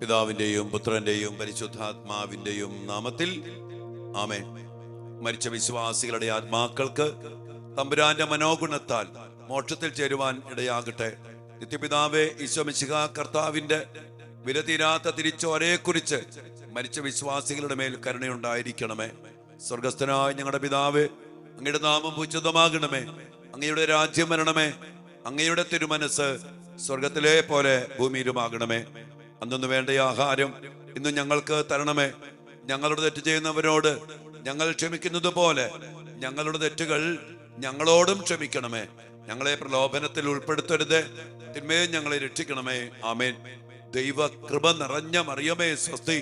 പിതാവിന്റെയും പുത്രന്റെയും പരിശുദ്ധാത്മാവിന്റെയും നാമത്തിൽ ആമേൻ. മരിച്ച വിശ്വാസികളുടെ ആത്മാക്കൾക്ക് തമ്പുരാന്റെ മനോഗുണത്താൽ മോക്ഷത്തിൽ ചേരുവാൻ ഇടയാകട്ടെ. നിത്യപിതാവേ, ഈശോ മിശിഹാ കർത്താവിന്റെ വിലതീരാത്ത തിരിച്ചോരയെക്കുറിച്ച് മരിച്ച വിശ്വാസികളുടെ മേൽ കരുണയുണ്ടായിരിക്കണമേ. സ്വർഗസ്ഥനായ ഞങ്ങളുടെ പിതാവേ, അങ്ങയുടെ നാമം പൂജിതമാകണമേ. അങ്ങയുടെ രാജ്യം വരണമേ. അങ്ങയുടെ തിരുമനസ് സ്വർഗത്തിലെ പോലെ ഭൂമിയിലുമാകണമേ. അന്നു വേണ്ട ആഹാരം ഇന്ന് ഞങ്ങൾക്ക് തരണമേ. ഞങ്ങളോട് തെറ്റ് ചെയ്യുന്നവരോട് ഞങ്ങൾ ക്ഷമിക്കുന്നത് പോലെ ഞങ്ങളുടെ തെറ്റുകൾ ഞങ്ങളോടും ക്ഷമിക്കണമേ. ഞങ്ങളെ പ്രലോഭനത്തിൽ ഉൾപ്പെടുത്തരുത്, തിന്മയെ ഞങ്ങളെ രക്ഷിക്കണമേ. ആമേൻ. ദൈവ കൃപ നിറഞ്ഞ മറിയമേ സ്വസ്തി.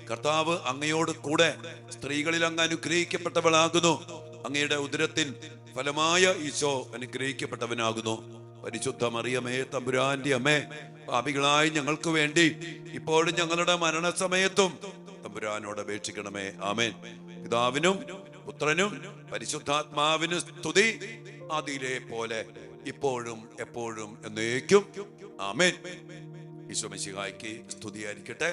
കർത്താവ് അങ്ങയോട് കൂടെ സ്ത്രീകളിൽ അങ്ങ് അനുഗ്രഹിക്കപ്പെട്ടവളാകുന്നു. അങ്ങയുടെ ഉദരത്തിൻ ഫലമായ ഈശോ അനുഗ്രഹിക്കപ്പെട്ടവനാകുന്നു. പരിശുദ്ധ മറിയമേ, തമ്പുരാന്റെ അമ്മേ, പാപികളായി ഞങ്ങൾക്ക് വേണ്ടി ഇപ്പോഴും ഞങ്ങളുടെ മരണസമയത്തും തമ്പുരാനോട് അപേക്ഷിക്കണമേ. ആമേൻ. പിതാവിനും പുത്രനും പരിശുദ്ധാത്മാവിനും സ്തുതി, ആദിയിലെ പോലെ ഇപ്പോഴും എപ്പോഴും എന്നേക്കും. ആമേൻ. ഈശോ മിശിഹായ്ക്ക് സ്തുതിയായിരിക്കട്ടെ,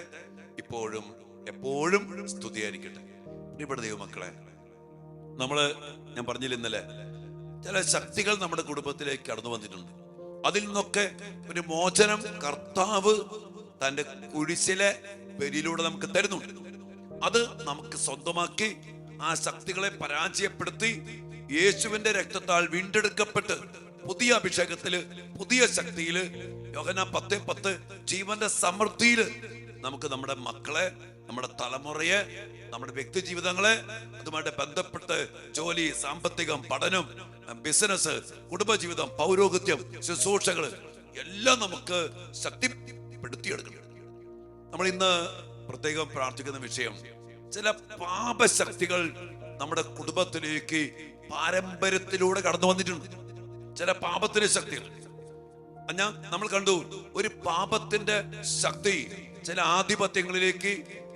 ഇപ്പോഴും എപ്പോഴും സ്തുതിയായിരിക്കട്ടെ. പ്രിയപ്പെട്ട ദൈവമക്കളെ, ഞാൻ പറഞ്ഞില്ല ഇന്നലെ, ചില ശക്തികൾ നമ്മുടെ കുടുംബത്തിലേക്ക് കടന്നു വന്നിട്ടുണ്ട്. അതിൽ നിന്നൊക്കെ ഒരു മോചനം കർത്താവ് തന്റെ കുരിശിലെ ബലിയിലൂടെ നമുക്ക് തരുന്നുണ്ട്. അത് നമുക്ക് സ്വന്തമാക്കി ആ ശക്തികളെ പരാജയപ്പെടുത്തി യേശുവിന്റെ രക്തത്താൽ വീണ്ടെടുക്കപ്പെട്ട് പുതിയ അഭിഷേകത്തില്, പുതിയ ശക്തിയില്, യോഹന്നാൻ 10:10 ജീവന്റെ സമൃദ്ധിയില് നമുക്ക് നമ്മുടെ മക്കളെ, നമ്മുടെ തലമുറയെ, നമ്മുടെ വ്യക്തി ജീവിതങ്ങളെ, അതുമായിട്ട് ബന്ധപ്പെട്ട് ജോലി, സാമ്പത്തികം, പഠനം, ബിസിനസ്, കുടുംബജീവിതം, പൗരോഹിത്യം, ശുശ്രൂഷകള് എല്ലാം നമുക്ക് ശക്തിപ്പെടുത്തിയെടുക്കണം. നമ്മൾ ഇന്ന് പ്രത്യേകം പ്രാർത്ഥിക്കുന്ന വിഷയം, ചില പാപശക്തികൾ നമ്മുടെ കുടുംബത്തിലേക്ക് പാരമ്പര്യത്തിലൂടെ കടന്നു വന്നിട്ടുണ്ട്. ചില പാപത്തിന്റെ ശക്തികൾ നമ്മൾ കണ്ടു. ഒരു പാപത്തിന്റെ ശക്തി ചില ആധിപത്യങ്ങളിലേക്ക്,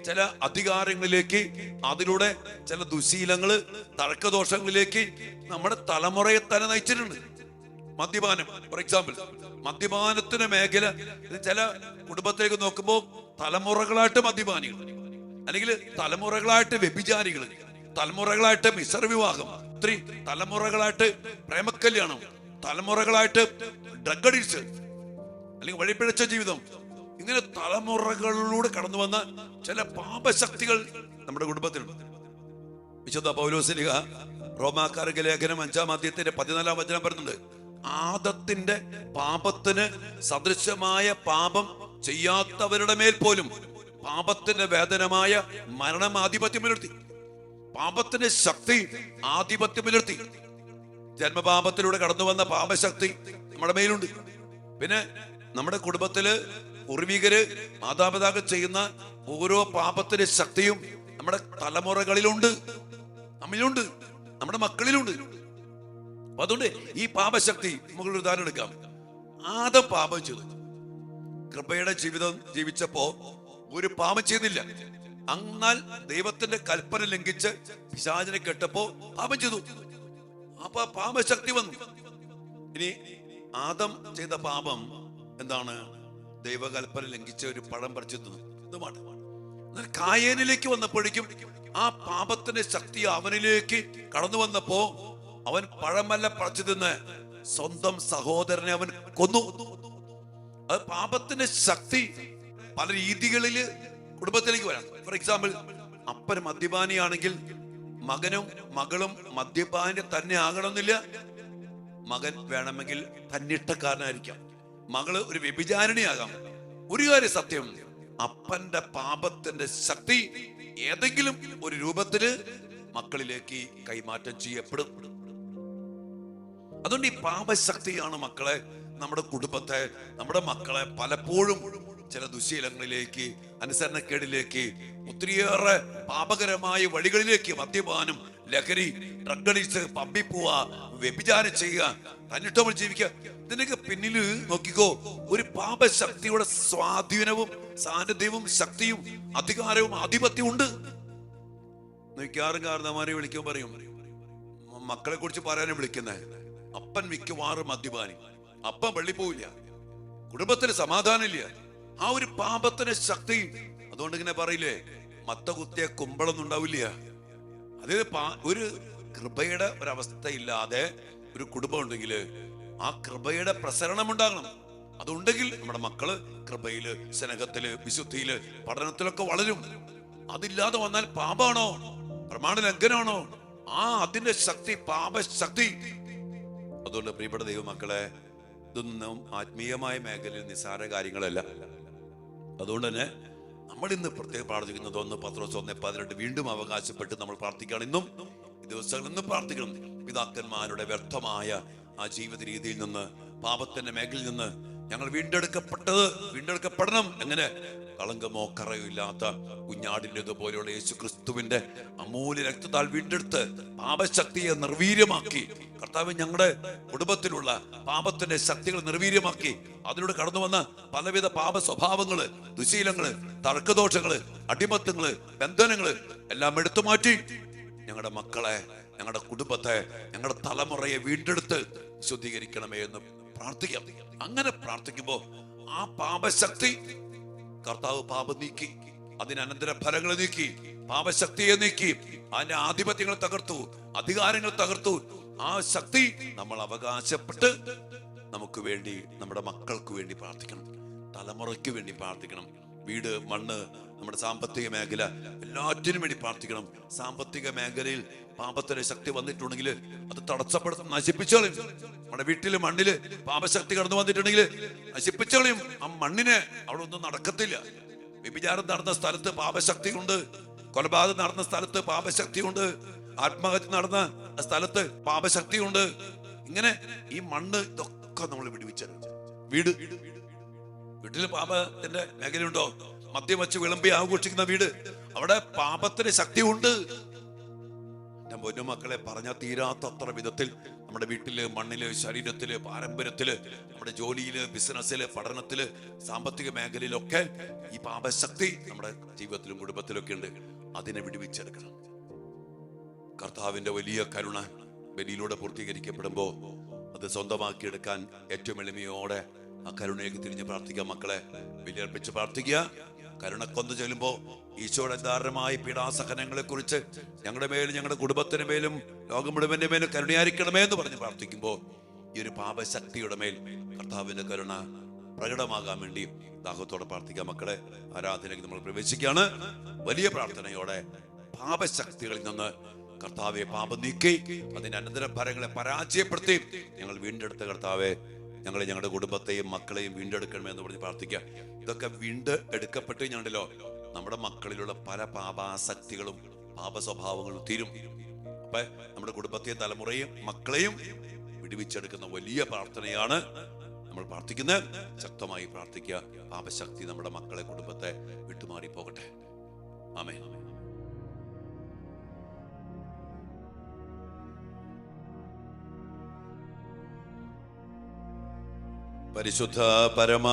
ചില അധികാരങ്ങളിലേക്ക്, അതിലൂടെ ചില ദുശീലങ്ങള്, തർക്കദോഷങ്ങളിലേക്ക് നമ്മുടെ തലമുറയെ തന്നെ നയിച്ചിട്ടുണ്ട്. മദ്യപാനം, ഫോർ എക്സാമ്പിൾ, മദ്യപാനത്തിന്റെ മേഖല ചില കുടുംബത്തിലേക്ക് നോക്കുമ്പോൾ തലമുറകളായിട്ട് മദ്യപാനികൾ, അല്ലെങ്കിൽ തലമുറകളായിട്ട് വ്യഭിചാരികൾ, തലമുറകളായിട്ട് മിശ്രവിവാഹം, തലമുറകളായിട്ട് പ്രേമകല്യാണം, തലമുറകളായിട്ട് ഡ്രഗ് അഡിക്ഷൻ, അല്ലെങ്കിൽ വഴിപിഴച്ച ജീവിതം. ഇങ്ങനെ തലമുറകളിലൂടെ കടന്നു വന്ന ചില പാപശക്തികൾ നമ്മുടെ കുടുംബത്തിലുണ്ട്. വിശുദ്ധ പൗലോസ്ലീഹ റോമാക്കാർക്ക് ലേഖനം 5-ാം അധ്യായത്തിന്റെ 14-ാം വചനം പറയുന്നുണ്ട്, ആദത്തിന്റെ പാപത്തിന് സദൃശമായ പാപം ചെയ്യാത്തവരുടെ മേൽ പോലും പാപത്തിന്റെ വേദനമായ മരണം ആധിപത്യം പുലർത്തി. പാപത്തിന്റെ ശക്തി ആധിപത്യം പുലർത്തി. ജന്മപാപത്തിലൂടെ കടന്നു വന്ന പാപശക്തി നമ്മുടെ മേലുണ്ട്. പിന്നെ നമ്മുടെ കുടുംബത്തില് പൂർവികര്, മാതാപിതാക്കൾ ചെയ്യുന്ന ഓരോ പാപത്തിന്റെ ശക്തിയും നമ്മുടെ തലമുറകളിലുണ്ട്, നമ്മിലുണ്ട്, നമ്മുടെ മക്കളിലുണ്ട്. അപ്പൊ അതുകൊണ്ട് ഈ പാപശക്തി, നമുക്കൊരു ഉദാഹരണം എടുക്കാം. ആദം പാപം ചെയ്തു. കൃപയുടെ ജീവിതം ജീവിച്ചപ്പോ ഒരു പാപം ചെയ്തില്ല. എന്നാൽ ദൈവത്തിന്റെ കൽപ്പന ലംഘിച്ച് പിശാചിനെ കെട്ടപ്പോ പാപം ചെയ്തു. അപ്പൊ പാപശക്തി വന്നു. ഇനി ആദം ചെയ്ത പാപം എന്താണ്? ദൈവകൽപ്പന ലംഘിച്ച ഒരു പഴം പറിച്ചു തിന്നു. കായേനിലേക്ക് വന്നപ്പോഴേക്കും ആ പാപത്തിന്റെ ശക്തി അവനിലേക്ക് കടന്നു വന്നപ്പോ അവൻ പഴമല്ല പറിച്ചു തിന്ന് സ്വന്തം സഹോദരനെ അവൻ കൊന്നു. അത് പാപത്തിന്റെ ശക്തി പല രീതികളില് കുടുംബത്തിലേക്ക് വരാം. ഫോർ എക്സാമ്പിൾ, അപ്പൻ മദ്യപാനിയാണെങ്കിൽ മകനും മകളും മദ്യപാനി തന്നെ ആകണമെന്നില്ല. മകൻ വേണമെങ്കിൽ തന്നിട്ടക്കാരനായിരിക്കാം, മകള് ഒരു വ്യഭിചാരിണിയാകാം. ഒരു കാര്യം സത്യം, അപ്പന്റെ പാപത്തിന്റെ ശക്തി ഏതെങ്കിലും ഒരു രൂപത്തില് മക്കളിലേക്ക് കൈമാറ്റം ചെയ്യപ്പെടും. അതുകൊണ്ട് ഈ പാപശക്തിയാണ് മക്കളെ, നമ്മുടെ കുടുംബത്തെ, നമ്മുടെ മക്കളെ പലപ്പോഴും ചില ദുശീലങ്ങളിലേക്ക്, അനുസരണക്കേടിലേക്ക്, ഒത്തിരിയേറെ പാപകരമായ വഴികളിലേക്ക്, മദ്യപാനം, ലഹരി, ഡ്രഗ് അഡിക്ഷൻ, പബ്ബി പോവുക, വ്യഭിചാരം ചെയ്യുക, തന്നിട്ടവൾ ജീവിക്കുക, ഇതിനൊക്കെ പിന്നില് നോക്കിക്കോ ഒരു പാപശക്തിയുടെ സ്വാധീനവും സാന്നിധ്യവും ശക്തിയും അധികാരവും ആധിപത്യവും ഉണ്ട്. മിക്കവാറും കാരണന്മാരെ വിളിക്കുമ്പോൾ പറയും, മക്കളെ കുറിച്ച് പറയാനും വിളിക്കുന്നേ, അപ്പൻ മിക്കവാറും മദ്യപാനി, അപ്പൻ പള്ളി പോവില്ല, കുടുംബത്തിന് സമാധാനം ഇല്ല, ആ ഒരു പാപത്തിന്റെ ശക്തി. അതുകൊണ്ട് ഇങ്ങനെ പറയില്ലേ, മത്ത കുത്തിയ കുമ്പളൊന്നും ഉണ്ടാവില്ല. അതായത് ഒരു കൃപയുടെ ഒരവസ്ഥ ഇല്ലാതെ ഒരു കുടുംബം ഉണ്ടെങ്കിൽ ആ കൃപയുടെ പ്രസരണം ഉണ്ടാകണം. അതുണ്ടെങ്കിൽ നമ്മുടെ മക്കള് കൃപയില്, സ്നേഹത്തില്, വിശുദ്ധിയില്, പഠനത്തിലൊക്കെ വളരും. അതില്ലാതെ വന്നാൽ പാപമാണോ, പ്രമാണ ലംഘനമാണോ? അതിന്റെ ശക്തി പാപശക്തി. അതുകൊണ്ട് പ്രിയപ്പെട്ട ദൈവമക്കളെ, ഇതൊന്നും ആത്മീയമായ മേഖലയിൽ നിസ്സാര കാര്യങ്ങളല്ല. അതുകൊണ്ട് തന്നെ നമ്മൾ ഇന്ന് പ്രത്യേകം പ്രാർത്ഥിക്കുന്നത് 1 പത്രോസ് 1:18 വീണ്ടും അവകാശപ്പെട്ട് നമ്മൾ പ്രാർത്ഥിക്കണം. ഇന്നും ഈ ദിവസങ്ങളിൽ നിന്ന് പ്രാർത്ഥിക്കണം. പിതാക്കന്മാരുടെ വ്യർത്ഥമായ ആ ജീവിത രീതിയിൽ നിന്ന്, പാപത്തിന്റെ മേഖലയിൽ നിന്ന് ഞങ്ങൾ വീണ്ടെടുക്കപ്പെടണം. എങ്ങനെ? കളങ്കമോ കറയോ ഇല്ലാത്ത കുഞ്ഞാടിൻ്റെതുപോലെയുള്ള യേശു ക്രിസ്തുവിന്റെ അമൂല്യ രക്തത്താൽ വീണ്ടെടുത്ത് പാപശക്തിയെ നിർവീര്യമാക്കി കർത്താവ് ഞങ്ങളുടെ കുടുംബത്തിലുള്ള പാപത്തിന്റെ ശക്തികൾ നിർവീര്യമാക്കി അതിലൂടെ കടന്നു വന്ന പലവിധ പാപ സ്വഭാവങ്ങള്, ദുശീലങ്ങള്, തർക്കദോഷങ്ങള്, അടിമത്തങ്ങള്, ബന്ധനങ്ങള് എല്ലാം എടുത്തു മാറ്റി ഞങ്ങളുടെ മക്കളെ, ഞങ്ങളുടെ കുടുംബത്തെ, ഞങ്ങളുടെ തലമുറയെ വീണ്ടെടുത്ത് ശുദ്ധീകരിക്കണമേ എന്ന് പ്രാർത്ഥിക്കാം. അങ്ങനെ പ്രാർത്ഥിക്കുമ്പോ ആ പാപശക്തി കർത്താവ് പാപം നീക്കി, അതിനനന്തര ഫലങ്ങൾ നീക്കി, പാപശക്തിയെ നീക്കി, അതിന്റെ ആധിപത്യങ്ങൾ തകർത്തു, അധികാരങ്ങൾ തകർത്തു. ആ ശക്തി നമ്മൾ അവകാശപ്പെട്ട് നമുക്ക് വേണ്ടി, നമ്മുടെ മക്കൾക്ക് വേണ്ടി പ്രാർത്ഥിക്കണം, തലമുറയ്ക്ക് വേണ്ടി പ്രാർത്ഥിക്കണം. വീട്, മണ്ണ്, നമ്മുടെ സാമ്പത്തിക മേഖല, എല്ലാറ്റിനും വേണ്ടി പ്രാർത്ഥിക്കണം. സാമ്പത്തിക മേഖലയിൽ പാപത്തിന്റെ ശക്തി വന്നിട്ടുണ്ടെങ്കിൽ അത് തടസ്സപ്പെടുത്തും, നശിപ്പിച്ചോളും. നമ്മുടെ വീട്ടില് മണ്ണില് പാപശക്തി കടന്നു വന്നിട്ടുണ്ടെങ്കിൽ നശിപ്പിച്ചോളും. ആ മണ്ണിന് അവിടെ ഒന്നും നടക്കത്തില്ല. വ്യഭിചാരം നടന്ന സ്ഥലത്ത് പാപശക്തി ഉണ്ട്, കൊലപാതകം നടന്ന സ്ഥലത്ത് പാപശക്തി ഉണ്ട്, ആത്മഹത്യ നടന്ന സ്ഥലത്ത് പാപശക്തി ഉണ്ട്. ഇങ്ങനെ ഈ മണ്ണ് ഇതൊക്കെ നമ്മൾ വിടുവിച്ചത്. വീട്ടില് പാപത്തിന്റെ മേഖലയുണ്ടോ? മദ്യം വച്ച് വിളമ്പി ആഘോഷിക്കുന്ന വീട്, അവിടെ പാപത്തിന് ശക്തി ഉണ്ട്. എന്റെ പൊന്നു മക്കളെ, പറഞ്ഞാൽ തീരാത്തത്ര വിധത്തിൽ നമ്മുടെ വീട്ടില്, മണ്ണില്, ശരീരത്തില്, പാരമ്പര്യത്തില്, നമ്മുടെ ജോലിയില്, ബിസിനസ്സില്, പഠനത്തില്, സാമ്പത്തിക മേഖലയിലൊക്കെ ഈ പാപശക്തി നമ്മുടെ ജീവിതത്തിലും കുടുംബത്തിലൊക്കെ ഉണ്ട്. അതിനെ വിടുവിച്ചെടുക്കണം. കർത്താവിന്റെ വലിയ കരുണ ബലിയിലൂടെ പൂർത്തീകരിക്കപ്പെടുമ്പോ അത് സ്വന്തമാക്കിയെടുക്കാൻ ഏറ്റവും എളിമയോടെ ആ കരുണയ്ക്ക് തിരിഞ്ഞ് പ്രാർത്ഥിക്കുക. മക്കളെ ബലിയർപ്പിച്ച് പ്രാർത്ഥിക്കുക. കരുണക്കൊന്ത് ചെല്ലുമ്പോ ഈശോയുടെ ദാരുണമായ പീഡാസഹനങ്ങളെ കുറിച്ച് ഞങ്ങളുടെ മേലും, ഞങ്ങളുടെ കുടുംബത്തിന് മേലും, ലോകം മുഴുവന്റെ മേലും കരുണയായിരിക്കണമേ എന്ന് പറഞ്ഞ് പ്രാർത്ഥിക്കുമ്പോൾ ഈ ഒരു പാപശക്തിയുടെ മേൽ കർത്താവിന്റെ കരുണ പ്രകടമാകാൻ വേണ്ടി ദാഹത്തോടെ പ്രാർത്ഥിക്കാം. മക്കളെ, ആരാധനയ്ക്ക് നമ്മൾ പ്രവേശിക്കുകയാണ്. വലിയ പ്രാർത്ഥനയോടെ പാപശക്തികളിൽ നിന്ന് കർത്താവെ പാപം നീക്കി അതിന്റെ അനന്തര ഫലങ്ങളെ പരാജയപ്പെടുത്തി ഞങ്ങൾ വീണ്ടെടുത്ത കർത്താവെ, ഞങ്ങളെ, ഞങ്ങളുടെ കുടുംബത്തെയും മക്കളെയും വീണ്ടെടുക്കണമെന്ന് പറഞ്ഞ് പ്രാർത്ഥിക്കുക. ഇതൊക്കെ എടുക്കപ്പെട്ട് കഴിഞ്ഞാണ്ടല്ലോ നമ്മുടെ മക്കളിലുള്ള പല പാപാസക്തികളും പാപ സ്വഭാവങ്ങളും തീരും. അപ്പൊ നമ്മുടെ കുടുംബത്തെയും തലമുറയും മക്കളെയും വിടുവിച്ചെടുക്കുന്ന വലിയ പ്രാർത്ഥനയാണ് നമ്മൾ പ്രാർത്ഥിക്കുന്നത്. ശക്തമായി പ്രാർത്ഥിക്കുക. പാപശക്തി നമ്മുടെ മക്കളെ, കുടുംബത്തെ വിട്ടുമാറി പോകട്ടെ. ആമേൻ. പരിശുദ്ധ പരമ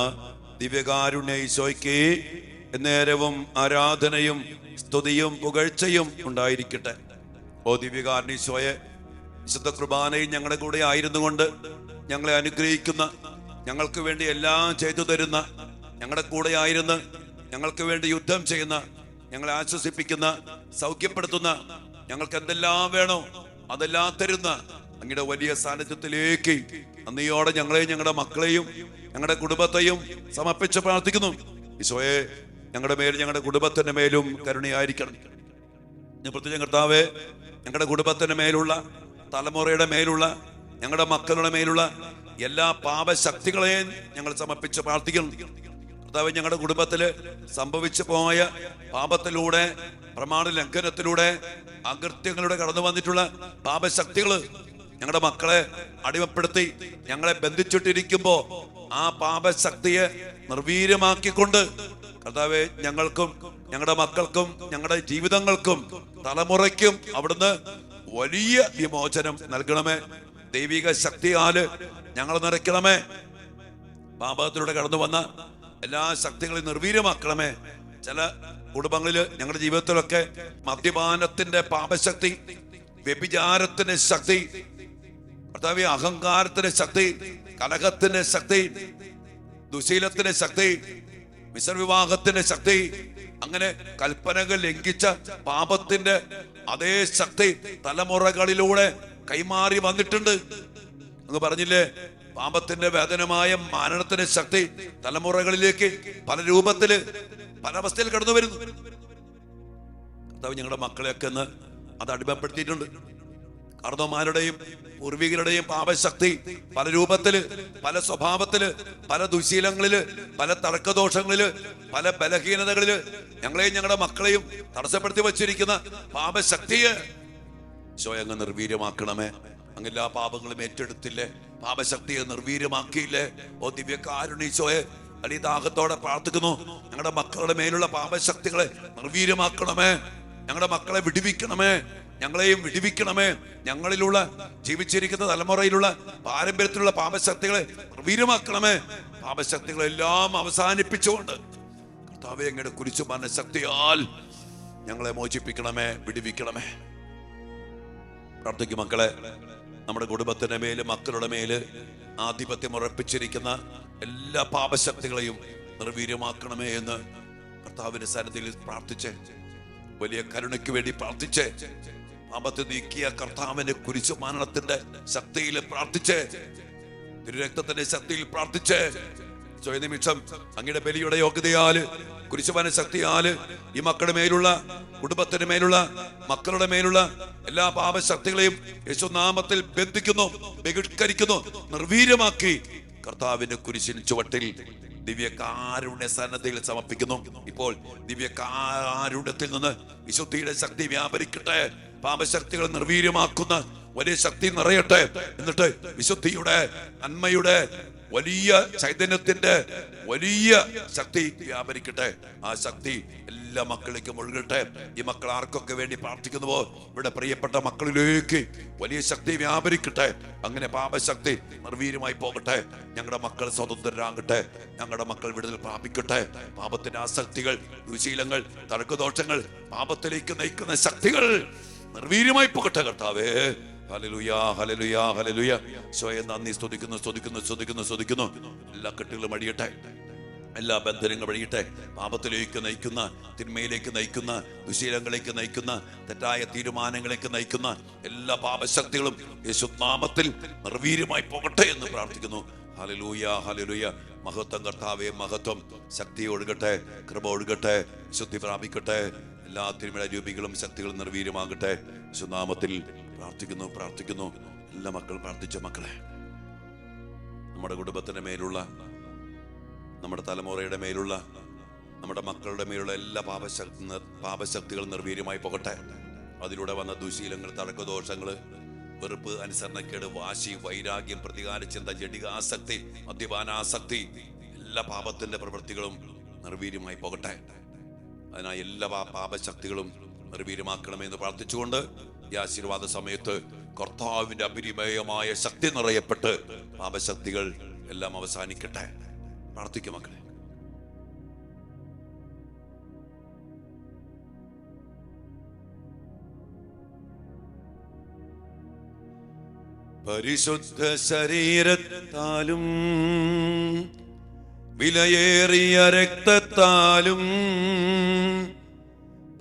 ദിവ്യകാരുണ്യ ഈശോയ്ക്ക് നേരവും ആരാധനയും സ്തുതിയും പുകഴ്ചയും ഉണ്ടായിരിക്കട്ടെ. ഓ ദിവ്യകാരുണ്യ ഈശോയെ, വിശുദ്ധ കുർബാനയിൽ ഞങ്ങളുടെ കൂടെ ആയിരുന്നു കൊണ്ട് ഞങ്ങളെ അനുഗ്രഹിക്കുന്ന, ഞങ്ങൾക്ക് വേണ്ടി എല്ലാം ചെയ്തു തരുന്ന, ഞങ്ങളുടെ കൂടെ ആയിരുന്ന് ഞങ്ങൾക്ക് വേണ്ടി യുദ്ധം ചെയ്യുന്ന, ഞങ്ങളെ ആശ്വസിപ്പിക്കുന്ന, സൗഖ്യപ്പെടുത്തുന്ന, ഞങ്ങൾക്ക് എന്തെല്ലാം വേണോ അതെല്ലാം തരുന്ന അങ്ങയുടെ വലിയ സാന്നിധ്യത്തിലേക്ക് നന്ദിയോടെ ഞങ്ങളെയും ഞങ്ങളുടെ മക്കളെയും ഞങ്ങളുടെ കുടുംബത്തെയും സമർപ്പിച്ച് പ്രാർത്ഥിക്കുന്നു. ഈശോയെ, ഞങ്ങളുടെ മേലും ഞങ്ങളുടെ കുടുംബത്തിന്റെ മേലും കരുണയായിരിക്കണം. പ്രത്യേകം കർത്താവേ, ഞങ്ങളുടെ കുടുംബത്തിന്റെ മേലുള്ള, തലമുറയുടെ മേലുള്ള, ഞങ്ങളുടെ മക്കളുടെ മേലുള്ള എല്ലാ പാപശക്തികളെയും ഞങ്ങൾ സമർപ്പിച്ച് പ്രാർത്ഥിക്കണം. കർത്താവേ, ഞങ്ങളുടെ കുടുംബത്തില് സംഭവിച്ചു പോയ പാപത്തിലൂടെ, പ്രമാണ ലംഘനത്തിലൂടെ, അകൃത്യങ്ങളുടെ കടന്നു വന്നിട്ടുള്ള പാപശക്തികള് ഞങ്ങളുടെ മക്കളെ അടിമപ്പെടുത്തി ഞങ്ങളെ ബന്ധിച്ചിട്ടിരിക്കുമ്പോ ആ പാപശക്തിയെ നിർവീര്യമാക്കിക്കൊണ്ട് കർത്താവേ, ഞങ്ങൾക്കും ഞങ്ങളുടെ മക്കൾക്കും ഞങ്ങളുടെ ജീവിതങ്ങൾക്കും തലമുറയ്ക്കും അവിടുന്ന് വലിയ വിമോചനം നൽകണമേ. ദൈവിക ശക്തിയാല് ഞങ്ങൾ നിറയ്ക്കണമേ. പാപത്തിലൂടെ കടന്നു വന്ന എല്ലാ ശക്തികളെയും നിർവീര്യമാക്കണമേ. ചില കുടുംബങ്ങളില്, ഞങ്ങളുടെ ജീവിതത്തിലൊക്കെ മദ്യപാനത്തിന്റെ പാപശക്തി, വ്യഭിചാരത്തിന്റെ ശക്തി, കർത്താവേ, അഹങ്കാരത്തിന്റെ ശക്തി, കലഹത്തിന്റെ ശക്തി, ദുശീലത്തിന്റെ ശക്തി, മിശ്ര വിവാഹത്തിന്റെ ശക്തി, അങ്ങനെ കൽപ്പനകൾ ലംഘിച്ച പാപത്തിന്റെ അതേ ശക്തി തലമുറകളിലൂടെ കൈമാറി വന്നിട്ടുണ്ട്. അങ്ങ് പറഞ്ഞില്ലേ, പാപത്തിന്റെ വേദനമായ മരണത്തിന്റെ ശക്തി തലമുറകളിലേക്ക് പല രൂപത്തില് പല അവസ്ഥയിൽ കടന്നു വരുന്നു. കർത്താവ് ഞങ്ങളുടെ മക്കളെയൊക്കെ ഒന്ന് അത് അടിമപ്പെടുത്തിയിട്ടുണ്ട്. കാർന്നോമാരുടെയും പൂർവികരുടെയും പാപശക്തി പല രൂപത്തില്, പല സ്വഭാവത്തില്, പല ദുശീലങ്ങളില്, പല തർക്കദോഷങ്ങളില്, പല ബലഹീനതകളില് ഞങ്ങളെയും ഞങ്ങളുടെ മക്കളെയും തടസ്സപ്പെടുത്തി വച്ചിരിക്കുന്ന പാപശക്തിയെ ഈശോയെ അങ്ങ് നിർവീര്യമാക്കണമേ. അങ്ങ് എല്ലാ പാപങ്ങളും ഏറ്റെടുത്തില്ലേ, പാപശക്തിയെ നിർവീര്യമാക്കിയില്ലേ. ഓ ദിവ്യകാരുണ്യ ഈശോയെ, അടിദാഹത്തോടെ പ്രാർത്ഥിക്കുന്നു. ഞങ്ങളുടെ മക്കളുടെ മേലുള്ള പാപശക്തികളെ നിർവീര്യമാക്കണമേ. ഞങ്ങളുടെ മക്കളെ വിടുവിക്കണമേ, ഞങ്ങളെയും വിടുവിക്കണമേ. ഞങ്ങളിലുള്ള ജീവിച്ചിരിക്കുന്ന തലമുറയിലുള്ള പാരമ്പര്യത്തിലുള്ള പാപശക്തികളെ നിർവീര്യമാക്കണമേ. പാപശക്തികളെല്ലാം അവസാനിപ്പിച്ചുകൊണ്ട് കർത്താവേ അങ്ങയുടെ കുരിശു മരണ ശക്തിയാൽ ഞങ്ങളെ മോചിപ്പിക്കണമേ, വിടുവിക്കണമേ. പ്രാർത്ഥിക്കും മക്കളെ. നമ്മുടെ കുടുംബത്തിന്റെ മേല്, മക്കളുടെ മേല് ആധിപത്യം ഉറപ്പിച്ചിരിക്കുന്ന എല്ലാ പാപശക്തികളെയും നിർവീര്യമാക്കണമേ എന്ന് കർത്താവിന്റെ സന്നിധിയിൽ പ്രാർത്ഥിച്ച്, വലിയ കരുണയ്ക്ക് വേണ്ടി പ്രാർത്ഥിച്ച്, പാപത്തെ നീക്കിയ കർത്താവിന്റെ കുരിശു മരണത്തിന്റെ ശക്തിയിൽ പ്രാർത്ഥിച്ച്, തിരുരക്തത്തിന്റെ ശക്തിയിൽ പ്രാർത്ഥിച്ച്, സ്വയനിമിഷം അങ്ങയുടെ ബലിയുടെ യോഗ്യതയാല്, കുരിശുമരണ ശക്തിയാല് ഈ മക്കളുടെ മേലുള്ള, കുടുംബത്തിന്റെ മേലുള്ള, മക്കളുടെ മേലുള്ള എല്ലാ പാപശക്തികളെയും യേശുനാമത്തിൽ ബന്ധിക്കുന്നു, ബഹിഷ്കരിക്കുന്നു, നിർവീര്യമാക്കി കർത്താവിന്റെ കുരിശിൻ ചുവട്ടിൽ ദിവ്യകാരുണ്യ സന്നദ്ധയിൽ സമർപ്പിക്കുന്നു. ഇപ്പോൾ ദിവ്യകാരുണ്യത്തിൽ നിന്ന് വിശുദ്ധിയുടെ ശക്തി വ്യാപരിക്കട്ടെ. പാപശക്തികൾ നിർവീര്യമാക്കുന്ന വലിയ ശക്തി നിറയട്ടെ. എന്നിട്ട് വിശുദ്ധിയുടെ, നന്മയുടെ വലിയ ചൈതന്യത്തിന്റെ വലിയ ശക്തി വ്യാപരിക്കട്ടെ. ആ ശക്തി എല്ലാ മക്കളിലേക്കും ഒഴുകട്ടെ. ഈ മക്കൾ ആർക്കൊക്കെ വേണ്ടി പ്രാർത്ഥിക്കുന്നുവോ ഇവിടെ പ്രിയപ്പെട്ട മക്കളിലേക്ക് വലിയ ശക്തി വ്യാപരിക്കട്ടെ. അങ്ങനെ പാപശക്തി നിർവീര്യമായി പോകട്ടെ. ഞങ്ങളുടെ മക്കൾ സ്വതന്ത്രരാകട്ടെ. ഞങ്ങളുടെ മക്കൾ വിടുതൽ പ്രാപിക്കട്ടെ. പാപത്തിന്റെ ആസക്തികൾ, ദുശീലങ്ങൾ, തർക്കദോഷങ്ങൾ, പാപത്തിലേക്ക് നയിക്കുന്ന ശക്തികൾ നിർവീര്യമായി പോകട്ടെ. കർത്താവേ, ഹല്ലേലൂയ, ഹല്ലേലൂയ, ഹല്ലേലൂയ. സ്വയം നന്ദി, സ്തുതിക്കുന്നു, സ്തുതിക്കുന്നു, സ്തുതിക്കുന്നു, സ്തുതിക്കുന്നു. എല്ലാ കെട്ടുകളും അടിയട്ടെ, എല്ലാ ബന്ധനങ്ങളും അടിയട്ടെ. പാപത്തിലേക്ക് നയിക്കുന്ന, തിന്മയിലേക്ക് നയിക്കുന്ന, ദുശീലങ്ങളിലേക്ക് നയിക്കുന്ന, തെറ്റായ തീരുമാനങ്ങളിലേക്ക് നയിക്കുന്ന എല്ലാ പാപശക്തികളും യേശുനാമത്തിൽ നിർവീര്യമായി പോകട്ടെ എന്ന് പ്രാർത്ഥിക്കുന്നു. Hallelujah, hallelujah. മഹത്വം കർത്താവേ, മഹത്വം. ശക്തി ഒഴുകട്ടെ, കൃപ ഒഴുകട്ടെ, വിശുദ്ധി പ്രാപിക്കട്ടെ. എല്ലാ തിന്മയുടെ രൂപികളും ശക്തികളും നിർവീര്യമാകട്ടെ. യേശുനാമത്തിൽ പ്രാർത്ഥിക്കുന്നു, പ്രാർത്ഥിക്കുന്നു. എല്ലാ മക്കളും പ്രാർത്ഥിച്ച മക്കളെ, നമ്മുടെ കുടുംബത്തിന്റെ മേലുള്ള, നമ്മുടെ തലമുറയുടെ മേലുള്ള, നമ്മുടെ മക്കളുടെ മേലുള്ള എല്ലാ പാപശക്തികളും നിർവീര്യമായി പോകട്ടെ. അതിലൂടെ വന്ന ദുശീലങ്ങൾ, തടക്കദോഷങ്ങള്, വെറുപ്പ്, അനുസരണക്കേട്, വാശി, വൈരാഗ്യം, പ്രതികാര ചിന്ത, ജഡിക ആസക്തി, മദ്യപാനാസക്തി, എല്ലാ പാപത്തിന്റെ പ്രവൃത്തികളും നിർവീര്യമായി പോകട്ടെ. അതിനായി എല്ലാ പാപശക്തികളും നിർവീര്യമാക്കണമെന്ന് പ്രാർത്ഥിച്ചുകൊണ്ട് ഈ ആശീർവാദ സമയത്ത് കർത്താവിന്റെ അപരിമേയമായ ശക്തി നിറയപ്പെട്ട് പാപശക്തികൾ എല്ലാം അവസാനിക്കട്ടെ. പ്രാർത്ഥിക്കും മക്കളെ. പരിശുദ്ധ ശരീരത്താലും വിലയേറിയ രക്തത്താലും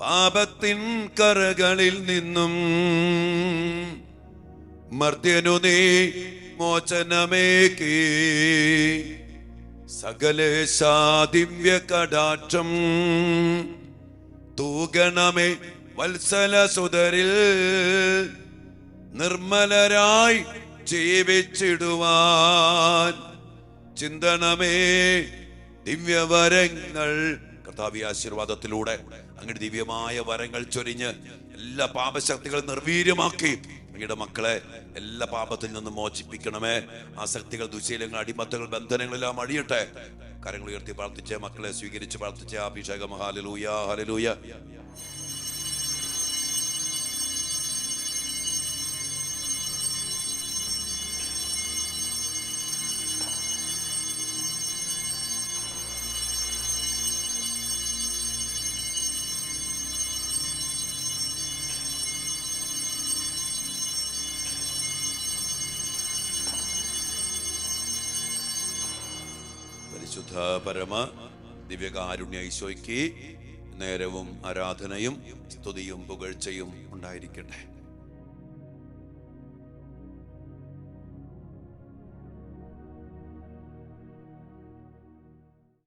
പാപത്തിൻ കറകളിൽ നിന്നും മർത്യനു നീ മോചനമേകി സകലേശാ ദിവ്യ കടാക്ഷം തൂകണമേ വത്സല സുതരിൽ നിർമ്മലരായി ജീവിച്ചിടുവാൻ ചിന്തണമേ ദിവ്യവരങ്ങൾ. കർത്താവി ആശീർവാദത്തിലൂടെ അങ്ങയുടെ ദിവ്യമായ വരങ്ങൾ ചൊരിഞ്ഞ് എല്ലാ പാപശക്തികളും നിർവീര്യമാക്കി അങ്ങയുടെ മക്കളെ എല്ലാ പാപത്തിൽ നിന്നും മോചിപ്പിക്കണമേ. ആസക്തികൾ, ദുശീലങ്ങൾ, അടിമത്തകൾ, ബന്ധനങ്ങളെല്ലാം അടിയട്ടെ. കരങ്ങൾ ഉയർത്തി പ്രാർത്ഥിച്ച് മക്കളെ സ്വീകരിച്ച് പ്രാർത്ഥിച്ച അഭിഷേകം. Hallelujah, hallelujah. പരിശുദ്ധ പരമ ദിവ്യകാരുണ്യ ഈശോയ്ക്ക് നേരവും ആരാധനയും സ്തുതിയും പുകഴ്ചയും ഉണ്ടായിരിക്കട്ടെ.